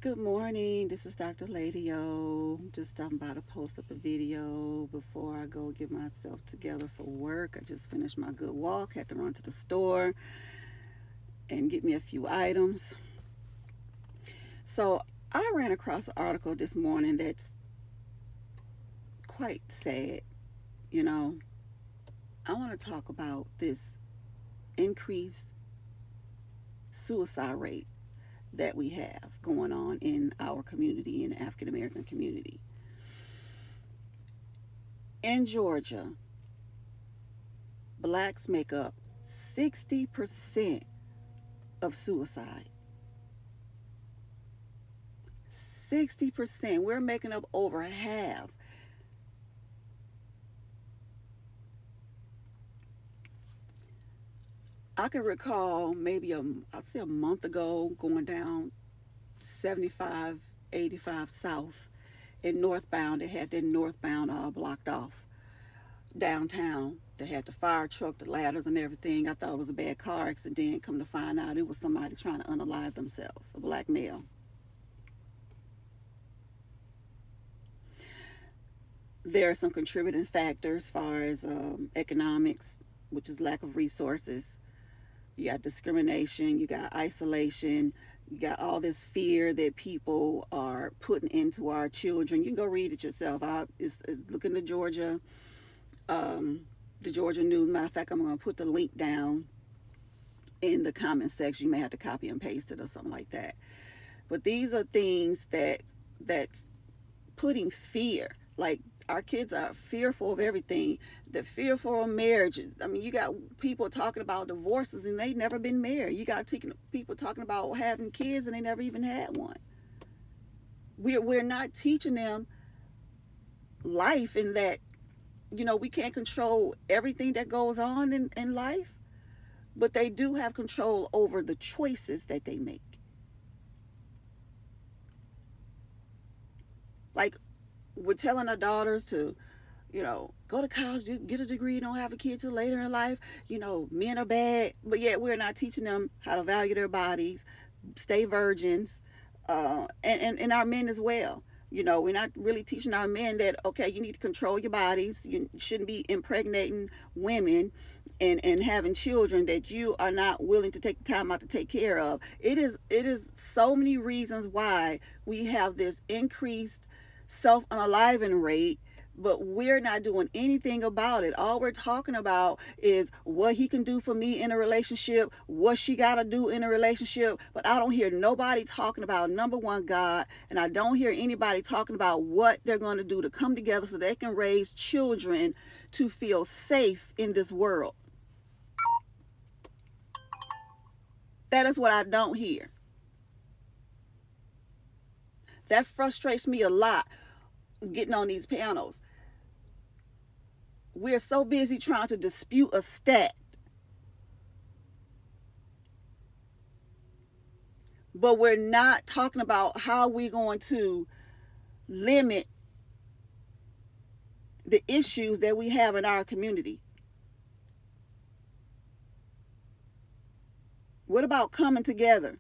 Good morning. This is Dr. Lady O. Just I'm about to post up a video before I go get myself together for work. I just finished my good walk, had to run to the store and get me a few items. So I ran across an article this morning that's quite sad. You know, I want to talk about this increased suicide rate that we have going on in our community, in the African American community. In Georgia, blacks make up 60% of suicide. 60%. We're making up over half. I can recall maybe I'd say a month ago going down 75, 85 south in northbound. They had their northbound blocked off downtown. They had the fire truck, the ladders, and everything. I thought it was a bad car accident. Come to find out, it was somebody trying to unalive themselves, a black male. There are some contributing factors as far as economics, which is lack of resources. You got discrimination, you got isolation, you got all this fear that people are putting into our children. You can go read it yourself. It's looking to Georgia, the Georgia News. Matter of fact, I'm going to put the link down in the comment section. You may have to copy and paste it or something like that. But these are things that's putting fear. Like our kids are fearful of everything. They're fearful of marriages. I mean, you got people talking about divorces and they've never been married. You got people talking about having kids and they never even had one. We're not teaching them life in that, we can't control everything that goes on in life, but they do have control over the choices that they make. Like, we're telling our daughters to, go to college, get a degree, don't have a kid till later in life. Men are bad, but yet we're not teaching them how to value their bodies, stay virgins, and our men as well. We're not really teaching our men that, okay, you need to control your bodies. You shouldn't be impregnating women and having children that you are not willing to take the time out to take care of. It is so many reasons why we have this increased self-unaliving rate, but we're not doing anything about it. All we're talking about is what he can do for me in a relationship, what she got to do in a relationship. But I don't hear nobody talking about, number one, God, and I don't hear anybody talking about what they're going to do to come together so they can raise children to feel safe in this world. That is what I don't hear. That frustrates me a lot getting on these panels. We're so busy trying to dispute a stat, but we're not talking about how we're going to limit the issues that we have in our community. What about coming together?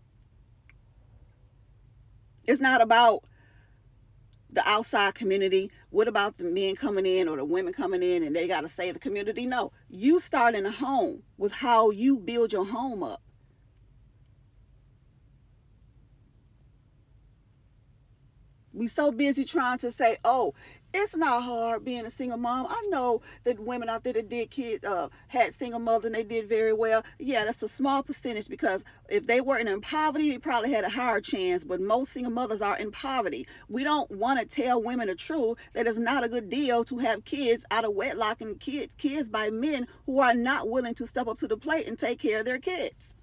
It's not about the outside community. What about the men coming in or the women coming in and they got to save the community? No, you start in a home with how you build your home up. We so busy trying to say, oh, it's not hard being a single mom. I know that women out there that did kids, had single mothers and they did very well. Yeah, that's a small percentage because if they weren't in poverty, they probably had a higher chance. But most single mothers are in poverty. We don't want to tell women the truth that it's not a good deal to have kids out of wedlock and kids by men who are not willing to step up to the plate and take care of their kids.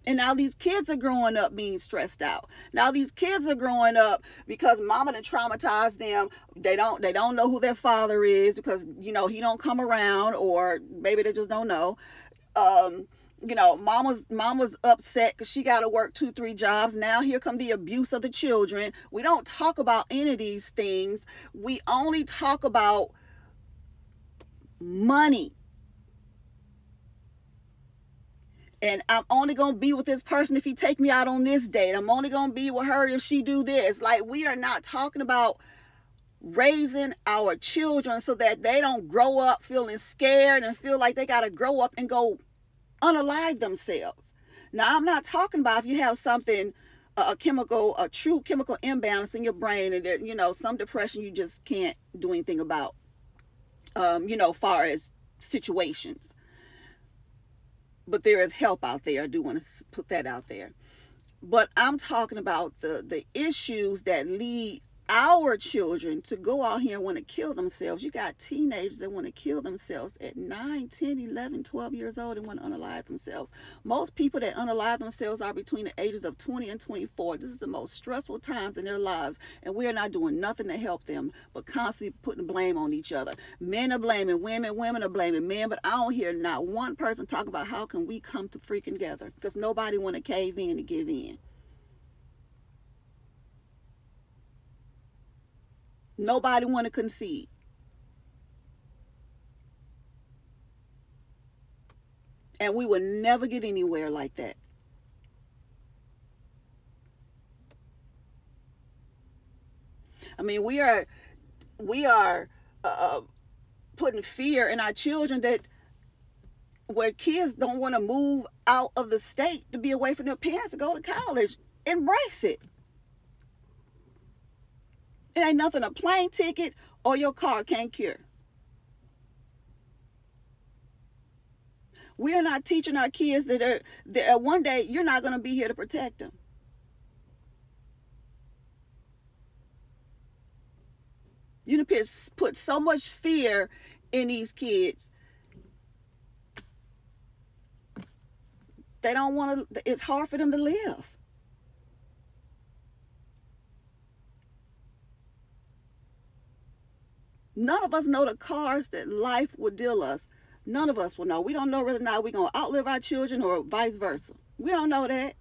And now these kids are growing up being stressed out. Now these kids are growing up because mama done traumatized them. They don't know who their father is because he don't come around, or maybe they just don't know. Um, mama's upset because she got to work 2 3 jobs. Now here come the abuse of the children. We don't talk about any of these things. We only talk about money. And I'm only gonna be with this person if he take me out on this date. I'm only gonna be with her if she do this. Like, we are not talking about raising our children so that they don't grow up feeling scared and feel like they gotta grow up and go unalive themselves. Now, I'm not talking about if you have something, a true chemical imbalance in your brain, and that, some depression you just can't do anything about, far as situations. But there is help out there. I do want to put that out there. But I'm talking about the issues that lead our children to go out here and want to kill themselves. You got teenagers that want to kill themselves at 9, 10, 11, 12 years old and want to unalive themselves. Most people that unalive themselves are between the ages of 20 and 24. This is the most stressful times in their lives, and we are not doing nothing to help them but constantly putting blame on each other. Men are blaming women, women are blaming men, but I don't hear not one person talk about how can we come to freaking together, because nobody want to cave in and give in. Nobody want to concede. And we will never get anywhere like that. I mean, we are putting fear in our children, that where kids don't want to move out of the state to be away from their parents to go to college. Embrace it. It ain't nothing a plane ticket or your car can't cure. We are not teaching our kids that one day you're not going to be here to protect them. You put so much fear in these kids. They don't want to, it's hard for them to live. None of us know the cards that life will deal us. None of us will know. We don't know whether or not we're going to outlive our children or vice versa. We don't know that.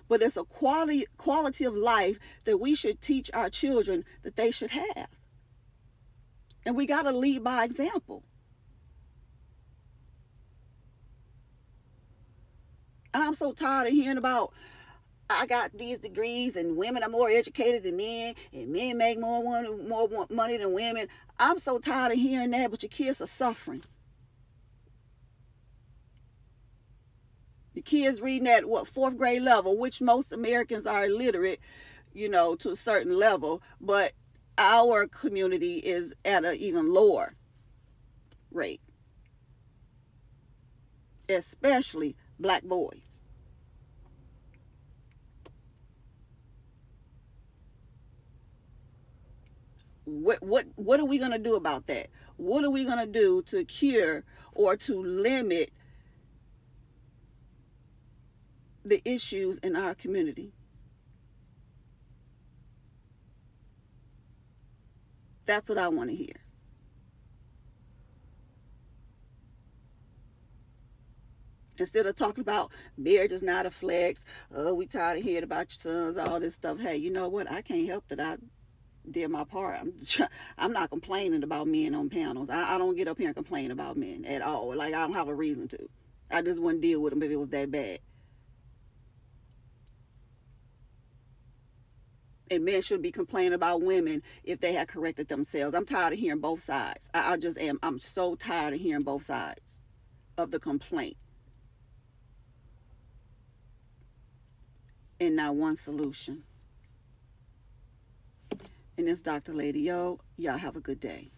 But it's a quality of life that we should teach our children that they should have. And we got to lead by example. I'm so tired of hearing about, I got these degrees and women are more educated than men and men make more money than women. I'm so tired of hearing that, but your kids are suffering. The kids reading at fourth grade level, which most Americans are illiterate, to a certain level, but our community is at an even lower rate, especially black boys. What are we going to do about that? What are we going to do to cure or to limit the issues in our community? That's what I want to hear. Instead of talking about marriage is not a flex, we tired of hearing about your sons, all this stuff. Hey, you know what? I can't help that I did my part. I'm not complaining about men on panels. I don't get up here and complain about men at all. Like, I don't have a reason to. I just wouldn't deal with them if it was that bad. And men should be complaining about women if they had corrected themselves. I'm tired of hearing both sides. I just am. I'm so tired of hearing both sides of the complaint. And not one solution. And it's Dr. Lady O. Y'all have a good day.